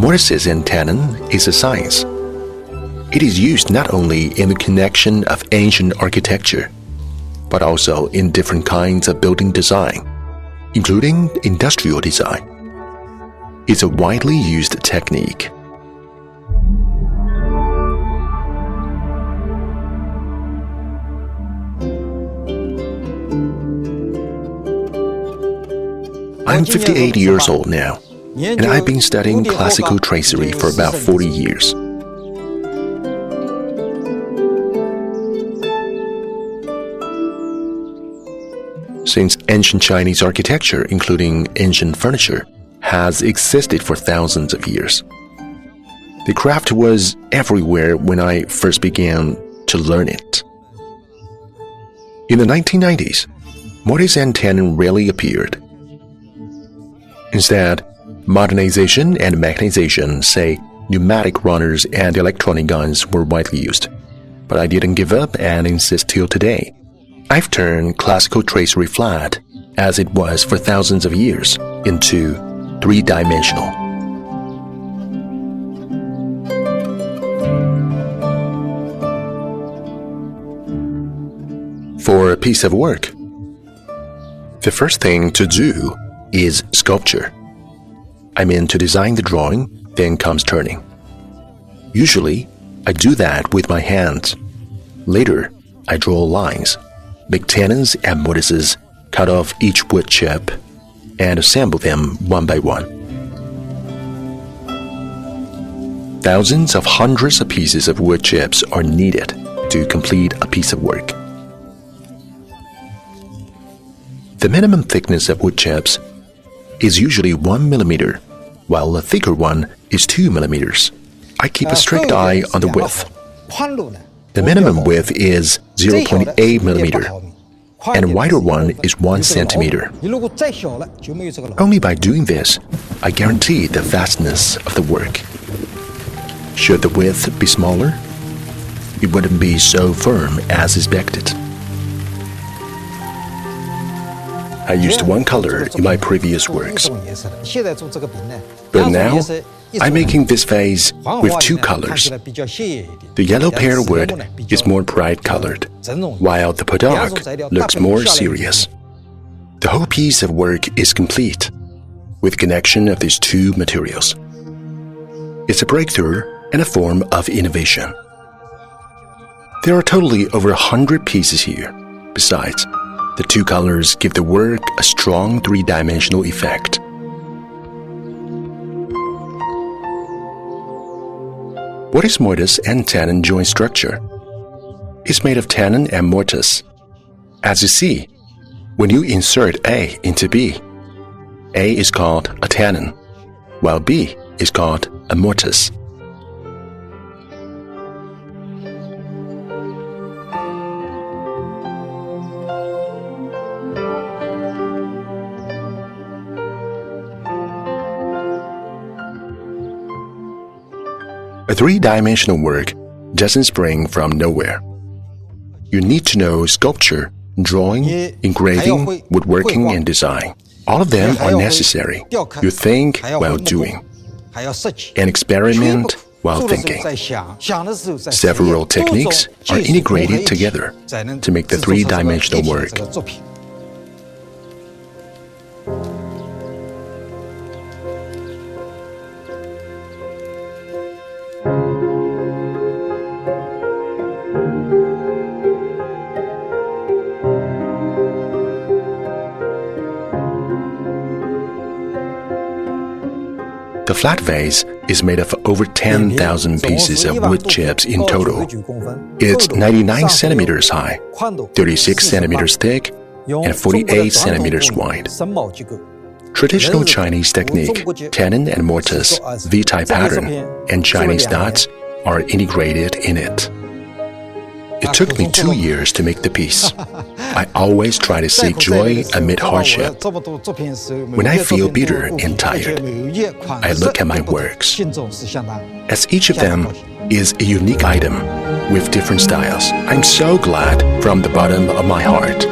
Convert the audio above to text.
Mortises and tenon is a science. It is used not only in the connection of ancient architecture, but also in different kinds of building design, including industrial design. It's a widely used technique. I'm 58 years old now, and I've been studying classical tracery for about 40 years. Since ancient Chinese architecture, including ancient furniture, has existed for thousands of years, the craft was everywhere when I first began to learn it. In the 1990s, mortise and tenon rarely appeared. Instead, modernization and mechanization, say pneumatic runners and electronic guns, were widely used. But I didn't give up and insist till today. I've turned classical tracery flat, as it was for thousands of years, into three-dimensional. For a piece of work, the first thing to do is sculpture. I mean to design the drawing, then comes turning. Usually, I do that with my hands. Later, I draw lines, make tenons and mortises, cut off each wood chip, and assemble them one by one. Thousands of hundreds of pieces of wood chips are needed to complete a piece of work. The minimum thickness of wood chips is usually 1 millimeter, while the thicker one is 2 millimeters. I keep a strict eye on the width. The minimum width is 0.8 millimeter, and a wider one is 1 centimeter. Only by doing this, I guarantee the vastness of the work. Should the width be smaller, it wouldn't be so firm as expected. I used one color in my previous works, but now I'm making this vase with two colors. The yellow pear wood is more bright colored, while the Podok looks more serious. The whole piece of work is complete with connection of these two materials. It's a breakthrough and a form of innovation. There are totally over 100 pieces here. Besides, the two colors give the work a strong three-dimensional effect. What is mortise and tenon joint structure? It's made of tenon and mortise. As you see, when you insert A into B, A is called a tenon, while B is called a mortise. A three-dimensional work doesn't spring from nowhere. You need to know sculpture, drawing, engraving, woodworking, and design. All of them are necessary. You think while doing, and experiment while thinking. Several techniques are integrated together to make the three-dimensional work. The flat vase is made of over 10,000 pieces of wood chips in total. It's 99 centimeters high, 36 centimeters thick, and 48 centimeters wide. Traditional Chinese technique, tenon and mortise, V-type pattern, and Chinese dots are integrated in it. It took me 2 years to make the piece. I always try to seek joy amid hardship. When I feel bitter and tired, I look at my works, as each of them is a unique item with different styles. I'm so glad from the bottom of my heart